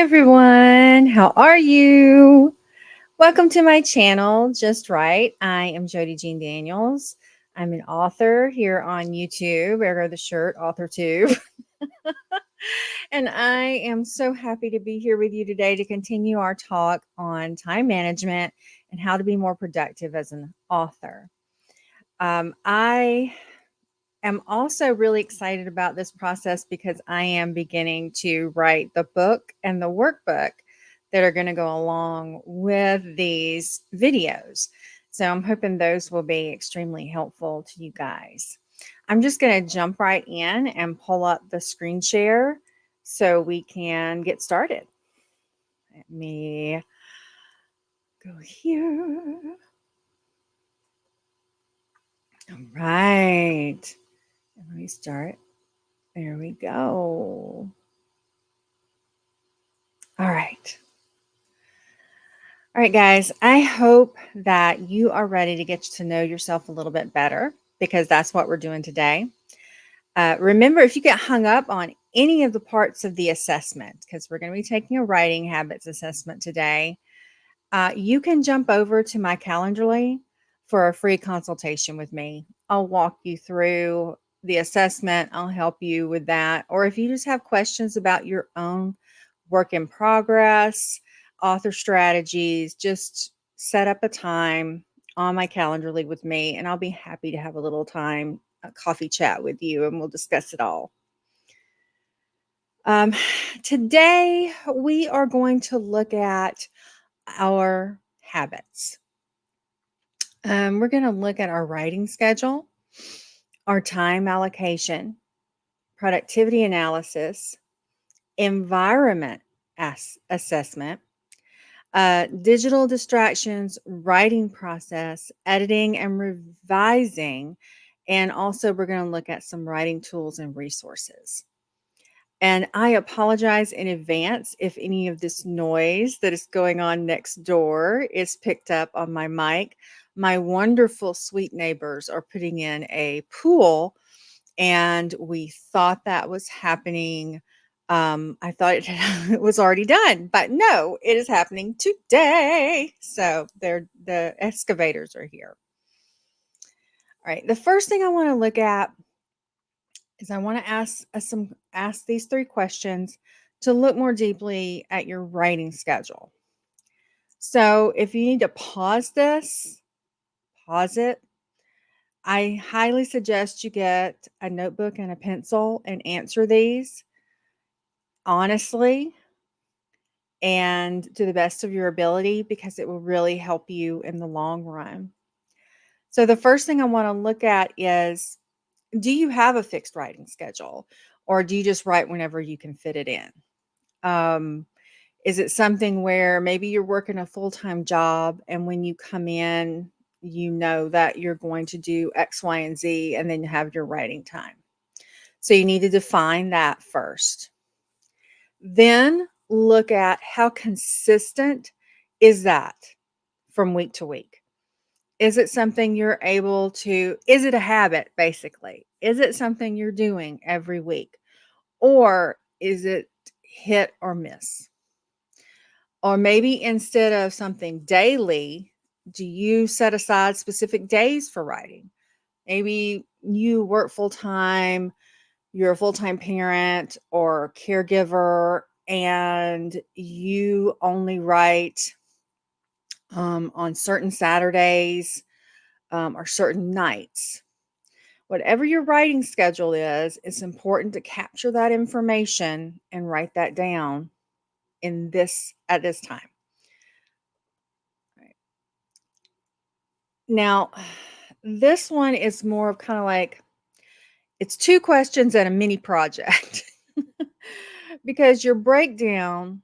everyone. How are you? Welcome to my channel, Just Right. I am Jody Jean Daniels. I'm an author here on YouTube, ergo the shirt, author too. And I am so happy to be here with you today to continue our talk on time management and how to be more productive as an author. I am also really excited about this process because I am beginning to write the book and the workbook that are going to go along with these videos. So I'm hoping those will be extremely helpful to you guys. I'm just going to jump right in and pull up the screen share so we can get started. Let me go here. All right. Let me start. There we go. All right. All right, guys, I hope that you are ready to get to know yourself a little bit better because that's what we're doing today. Remember, if you get hung up on any of the parts of the assessment, because we're going to be taking a writing habits assessment today, you can jump over to my Calendly for a free consultation with me. I'll walk you through the assessment. I'll help you with that. Or if you just have questions about your own work in progress, author strategies, just set up a time on my Calendly with me, and I'll be happy to have a little time, a coffee chat with you, and we'll discuss it all. Um, Today, we are going to look at our habits. We're going to look at our writing schedule, our time allocation, productivity analysis, environment assessment, digital distractions, writing process, editing and revising, and also we're going to look at some writing tools and resources. And I apologize in advance if any of this noise that is going on next door is picked up on my mic. My wonderful, sweet neighbors are putting in a pool, and we thought that was happening. I thought it was already done, but no, it is happening today. So the excavators are here. All right. The first thing I want to look at is I want to ask these three questions to look more deeply at your writing schedule. So if you need to pause this, pause it. I highly suggest you get a notebook and a pencil and answer these honestly and to the best of your ability because it will really help you in the long run. So the first thing I want to look at is, do you have a fixed writing schedule, or do you just write whenever you can fit it in? Is it something where maybe you're working a full-time job and when you come in, you know that you're going to do X, Y, and Z, and then you have your writing time? So you need to define that first. Then look at how consistent is that from week to week. Is it something you're able to, is it a habit basically? Is it something you're doing every week? Or is it hit or miss? Or maybe instead of something daily, do you set aside specific days for writing? Maybe you work full time, you're a full time parent or caregiver, and you only write on certain Saturdays or certain nights. Whatever your writing schedule is, it's important to capture that information and write that down at this time. Right. Now, this one is more of kind of like, it's two questions and a mini project because your breakdown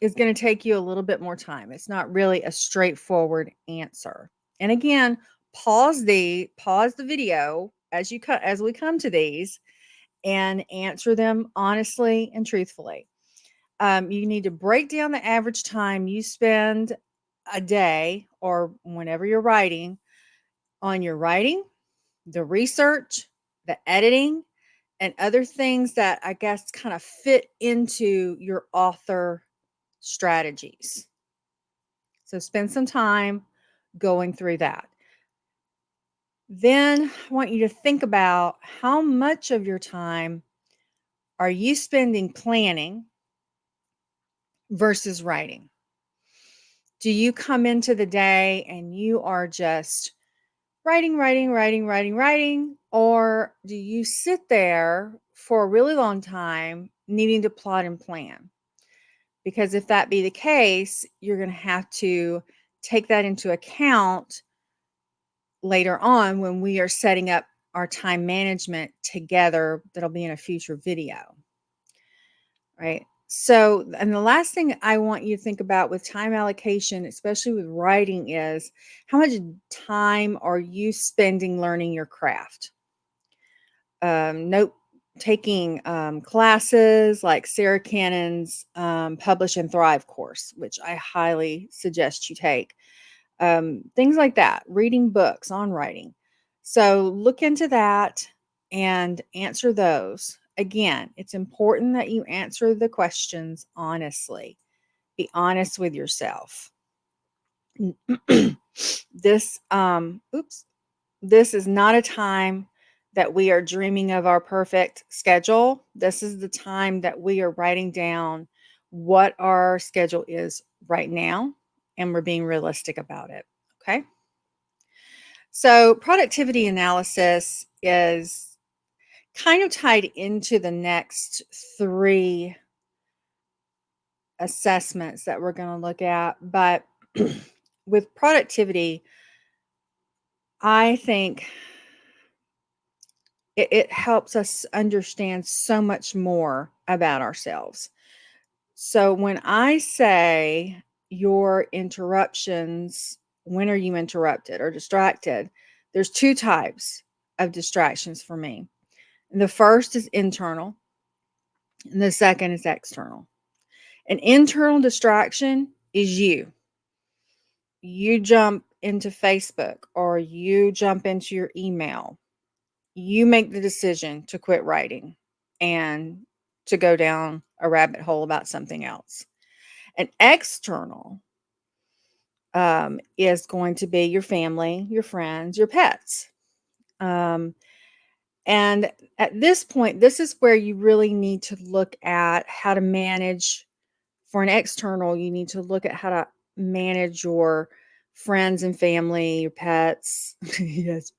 is going to take you a little bit more time. It's not really a straightforward answer. And again, pause the video as we come to these and answer them honestly and truthfully. You need to break down the average time you spend a day or whenever you're writing on your writing, the research, the editing, and other things that I guess kind of fit into your author strategies. So spend some time going through that. Then I want you to think about how much of your time are you spending planning versus writing? Do you come into the day and you are just writing, writing, writing, writing, writing? Or do you sit there for a really long time needing to plot and plan? Because if that be the case, you're going to have to take that into account later on when we are setting up our time management together. That'll be in a future video, right? So, and the last thing I want you to think about with time allocation, especially with writing, is how much time are you spending learning your craft? Note taking classes like Sarah Cannon's Publish and Thrive course, which I highly suggest you take. Things like that, reading books on writing. So look into that and answer those. Again, it's important that you answer the questions honestly. Be honest with yourself. this oops this is not a time that we are dreaming of our perfect schedule. This is the time that we are writing down what our schedule is right now, and we're being realistic about it. Okay. So, productivity analysis is kind of tied into the next three assessments that we're going to look at. But with productivity, I think it helps us understand so much more about ourselves. So when I say your interruptions, when are you interrupted or distracted? There's two types of distractions for me. And the first is internal, and the second is external. An internal distraction is you. You jump into Facebook or you jump into your email. You make the decision to quit writing and to go down a rabbit hole about something else. An external is going to be your family, your friends, your pets. Um, and at this point, this is where you really need to look at how to manage. For an external, you need to look at how to manage your friends and family, your pets. Yes,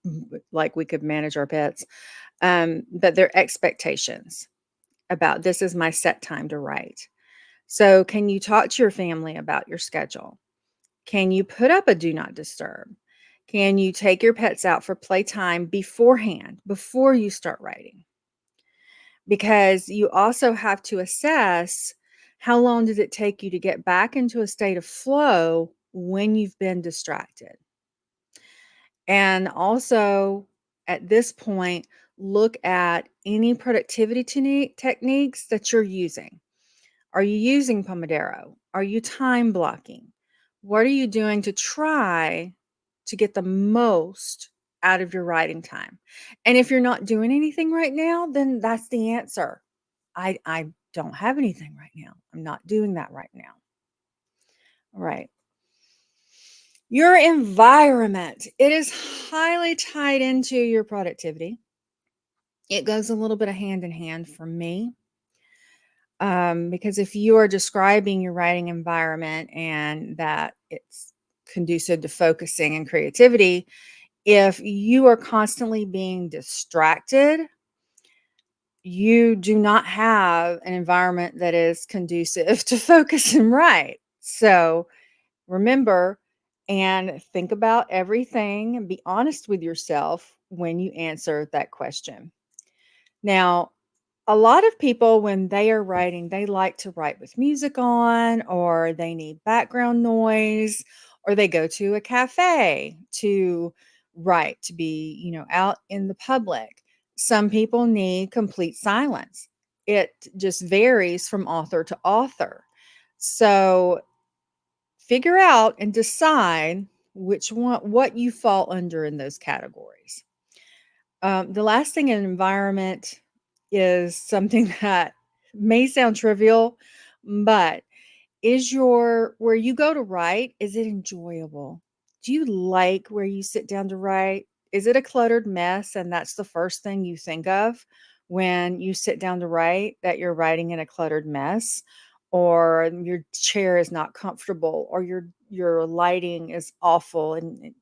like we could manage our pets, but their expectations about this is my set time to write. So, can you talk to your family about your schedule? Can you put up a do not disturb? Can you take your pets out for playtime beforehand, before you start writing? Because you also have to assess how long does it take you to get back into a state of flow when you've been distracted. And also, at this point, look at any productivity techniques that you're using. Are you using Pomodoro? Are you time blocking? What are you doing to try to get the most out of your writing time? And if you're not doing anything right now, then that's the answer. I don't have anything right now. I'm not doing that right now. All right. Your environment. It is highly tied into your productivity. It goes a little bit of hand in hand for me. Because if you are describing your writing environment and that it's conducive to focusing and creativity, if you are constantly being distracted, you do not have an environment that is conducive to focus and write. So remember and think about everything and be honest with yourself when you answer that question. Now, a lot of people, when they are writing, they like to write with music on, or they need background noise, or they go to a cafe to write, to be, out in the public. Some people need complete silence. It just varies from author to author. So figure out and decide which one, what you fall under in those categories. The last thing in environment is something that may sound trivial, but Is your where you go to write, is it enjoyable? Do you like where you sit down to write? Is it a cluttered mess and that's the first thing you think of when you sit down to write, that you're writing in a cluttered mess, or your chair is not comfortable, or your lighting is awful, and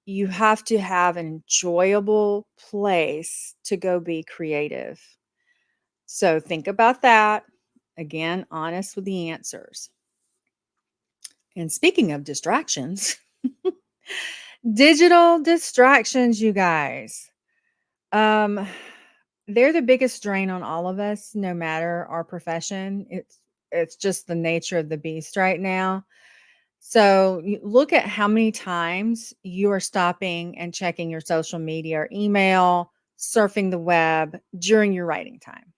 you have to have an enjoyable place to go be creative. So think about that. Again, honest with the answers. And speaking of distractions, digital distractions, you guys. Um, they're the biggest drain on all of us, no matter our profession. It's just the nature of the beast right now. So look at how many times you are stopping and checking your social media or email, surfing the web during your writing time.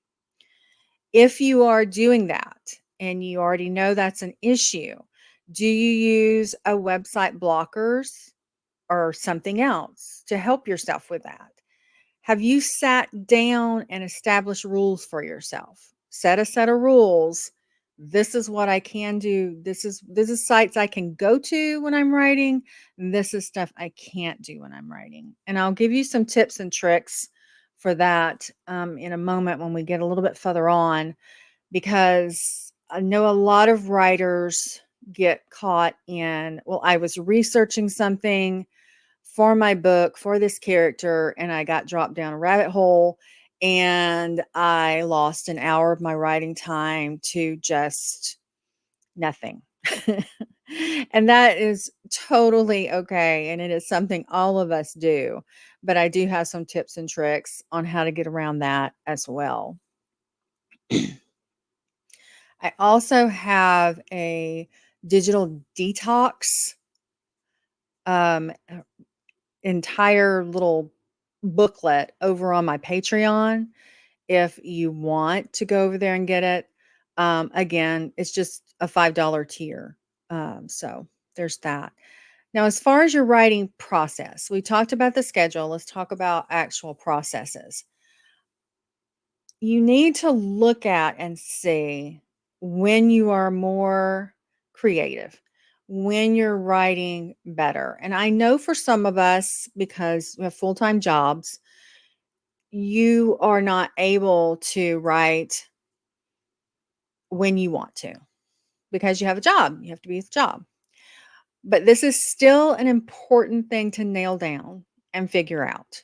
If you are doing that and you already know that's an issue, do you use a website blockers or something else to help yourself with that? Have you sat down and established rules for yourself? Set a set of rules. This is what I can do. This is sites I can go to when I'm writing. This is stuff I can't do when I'm writing. And I'll give you some tips and tricks for that in a moment when we get a little bit further on, because I know a lot of writers get caught in, well, I was researching something for my book for this character and I got dropped down a rabbit hole and I lost an hour of my writing time to just nothing. And that is totally okay. And it is something all of us do. But I do have some tips and tricks on how to get around that as well. I also have a digital detox entire little booklet over on my Patreon if you want to go over there and get it. Again, it's just a $5 tier. So there's that. Now, as far as your writing process, we talked about the schedule. Let's talk about actual processes. You need to look at and see when you are more creative, when you're writing better. And I know for some of us, because we have full time jobs, you are not able to write when you want to because you have a job. You have to be at the job. But this is still an important thing to nail down and figure out.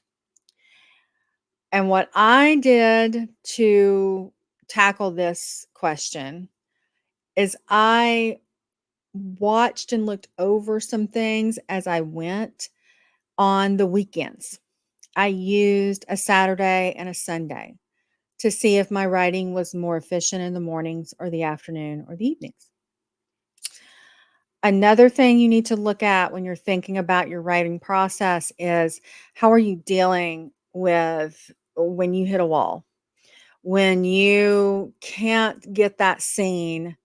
And what I did to tackle this question is I watched and looked over some things as I went on the weekends. I used a Saturday and a Sunday to see if my writing was more efficient in the mornings or the afternoon or the evenings. Another thing you need to look at when you're thinking about your writing process is, how are you dealing with when you hit a wall? When you can't get that scene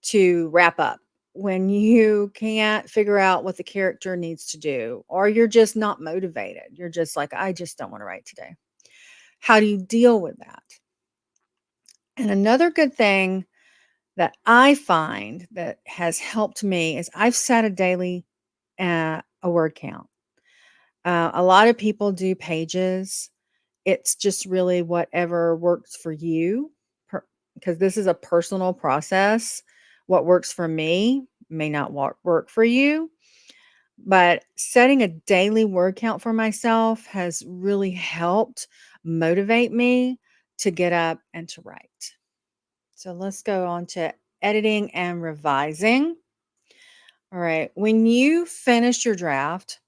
to wrap up, when you can't figure out what the character needs to do, or you're just not motivated. You're just like, I just don't want to write today. How do you deal with that? And another good thing that I find that has helped me is I've set a daily a word count. A lot of people do pages. It's just really whatever works for you, because this is a personal process. What works for me may not work for you. But setting a daily word count for myself has really helped motivate me to get up and to write. So let's go on to editing and revising. All right. When you finish your draft,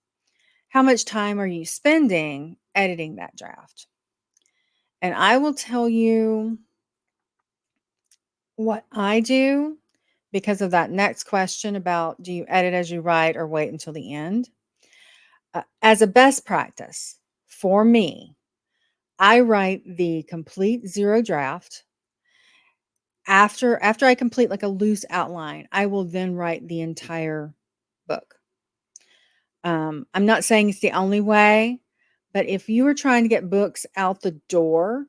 how much time are you spending editing that draft? And I will tell you what I do because of that next question about, do you edit as you write or wait until the end? As a best practice for me, I write the complete zero draft. After I complete like a loose outline, I will then write the entire book. I'm not saying it's the only way, but if you are trying to get books out the door,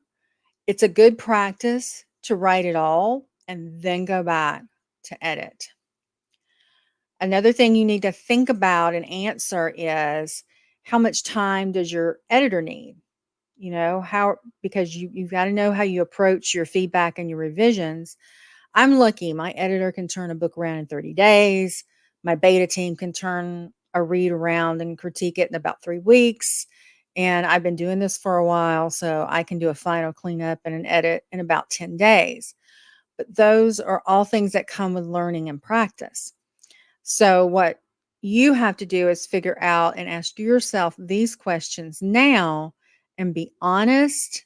it's a good practice to write it all and then go back to edit. Another thing you need to think about and answer is how much time does your editor need? You know, how, because you've got to know how you approach your feedback and your revisions. I'm lucky. My editor can turn a book around in 30 days. My beta team can turn a read around and critique it in about 3 weeks. And I've been doing this for a while, so I can do a final cleanup and an edit in about 10 days. But those are all things that come with learning and practice. So, what you have to do is figure out and ask yourself these questions now and be honest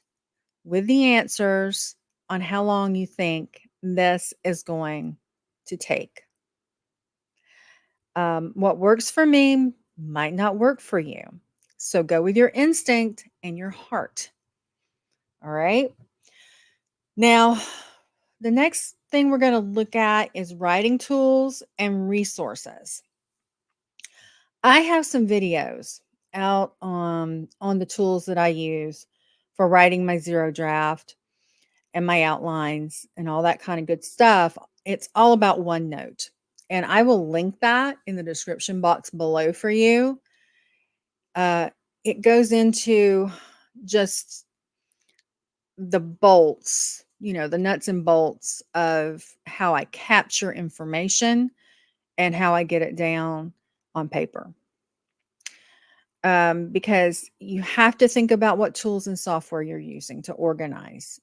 with the answers on how long you think this is going to take. What works for me might not work for you. So go with your instinct and your heart. All right. Now, the next thing we're going to look at is writing tools and resources. I have some videos out on the tools that I use for writing my zero draft and my outlines and all that kind of good stuff. It's all about OneNote. And I will link that in the description box below for you. It goes into just the bolts, the nuts and bolts of how I capture information and how I get it down on paper. Because you have to think about what tools and software you're using to organize.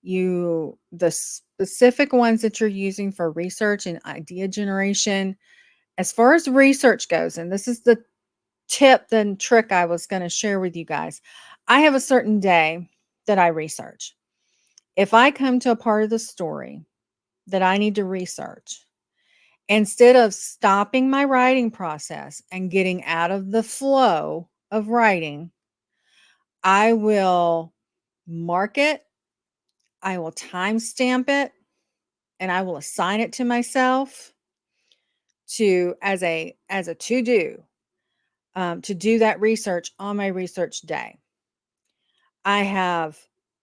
The specific ones that you're using for research and idea generation, as far as research goes, and this is the tip and trick I was going to share with you guys. I have a certain day that I research. If I come to a part of the story that I need to research, instead of stopping my writing process and getting out of the flow of writing, I will mark it, I will timestamp it, and I will assign it to myself to as a to do that research on my research day. I have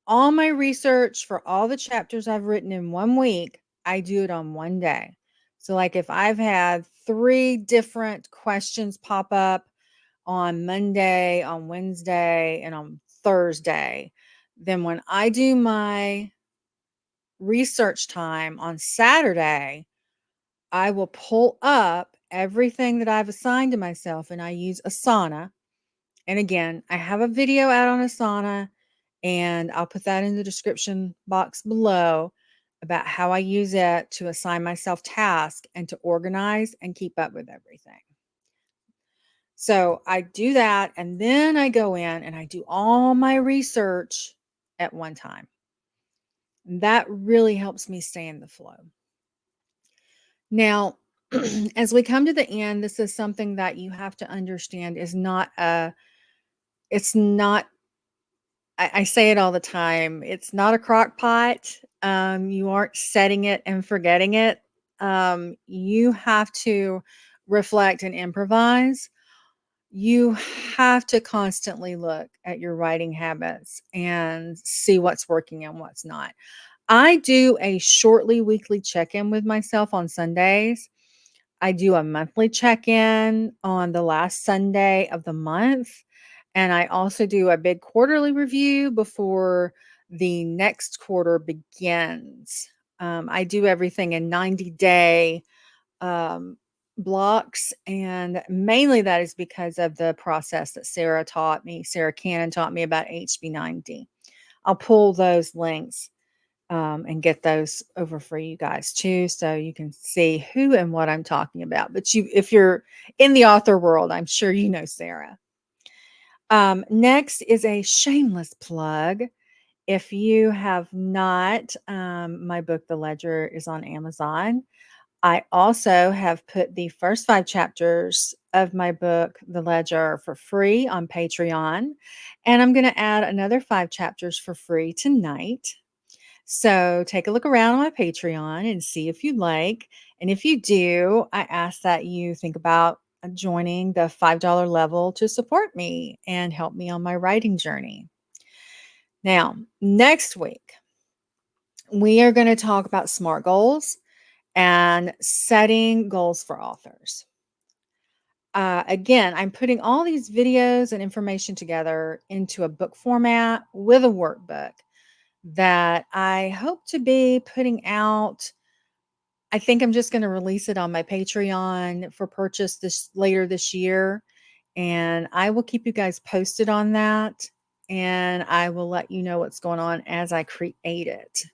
all my research for all the chapters I've written in 1 week. I do it on one day. So, like if I've had 3 different questions pop up on Monday, on Wednesday, and on Thursday, then when I do my research time on Saturday, I will pull up everything that I've assigned to myself and I use Asana. And again, I have a video out on Asana and I'll put that in the description box below about how I use it to assign myself tasks and to organize and keep up with everything. So I do that and then I go in and I do all my research at one time. And that really helps me stay in the flow. Now, as we come to the end, this is something that you have to understand is it's not, I say it all the time, it's not a crock pot. You aren't setting it and forgetting it. You have to reflect and improvise. You have to constantly look at your writing habits and see what's working and what's not. I do a shortly weekly check-in with myself on Sundays. I do a monthly check-in on the last Sunday of the month. And I also do a big quarterly review before the next quarter begins. I do everything in 90-day blocks. And mainly that is because of the process that Sarah Cannon taught me about HB90. I'll pull those links and get those over for you guys too, so you can see who and what I'm talking about. But if you're in the author world, I'm sure you know Sarah. Next is a shameless plug. If you have not, my book, The Ledger, is on Amazon. I also have put the first 5 chapters of my book, The Ledger, for free on Patreon. And I'm going to add another 5 chapters for free tonight. So take a look around on my Patreon and see if you like. And if you do, I ask that you think about joining the $5 level to support me and help me on my writing journey. Now, next week, we are going to talk about SMART goals and setting goals for authors. Again, I'm putting all these videos and information together into a book format with a workbook that I hope to be putting out. I think I'm just going to release it on my Patreon for purchase this later this year. And I will keep you guys posted on that. And I will let you know what's going on as I create it.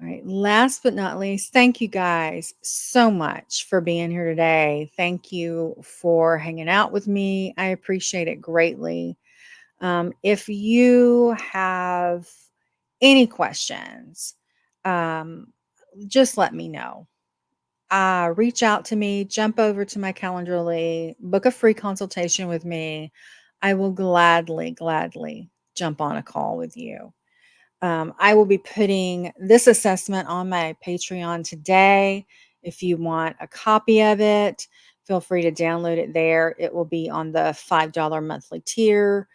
All right. Last but not least, thank you guys so much for being here today. Thank you for hanging out with me. I appreciate it greatly. If you have any questions, um, just let me know. Reach out to me, jump over to my Calendly, book a free consultation with me. I will gladly jump on a call with you. I will be putting this assessment on my Patreon today. If you want a copy of it, feel free to download it there. It will be on the $5 monthly tier.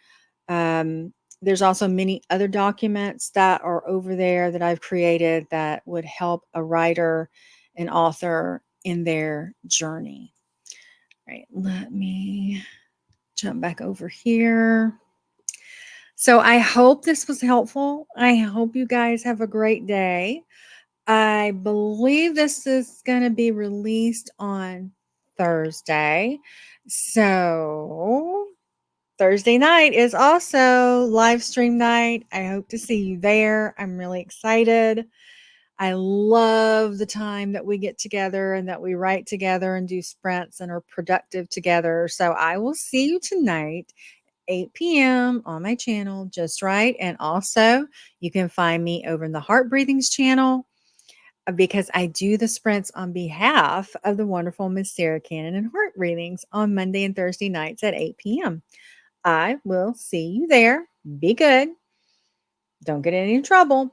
Um, there's also many other documents that are over there that I've created that would help a writer and author in their journey. All right, let me jump back over here. So I hope this was helpful. I hope you guys have a great day. I believe this is going to be released on Thursday. So Thursday night is also live stream night. I hope to see you there. I'm really excited. I love the time that we get together and that we write together and do sprints and are productive together. So I will see you tonight, 8 p.m. on my channel, Just Right. And also, you can find me over in the Heart Breathings channel because I do the sprints on behalf of the wonderful Miss Sarah Cannon and Heart Breathings on Monday and Thursday nights at 8 p.m. I will see you there. Be good. Don't get in any trouble.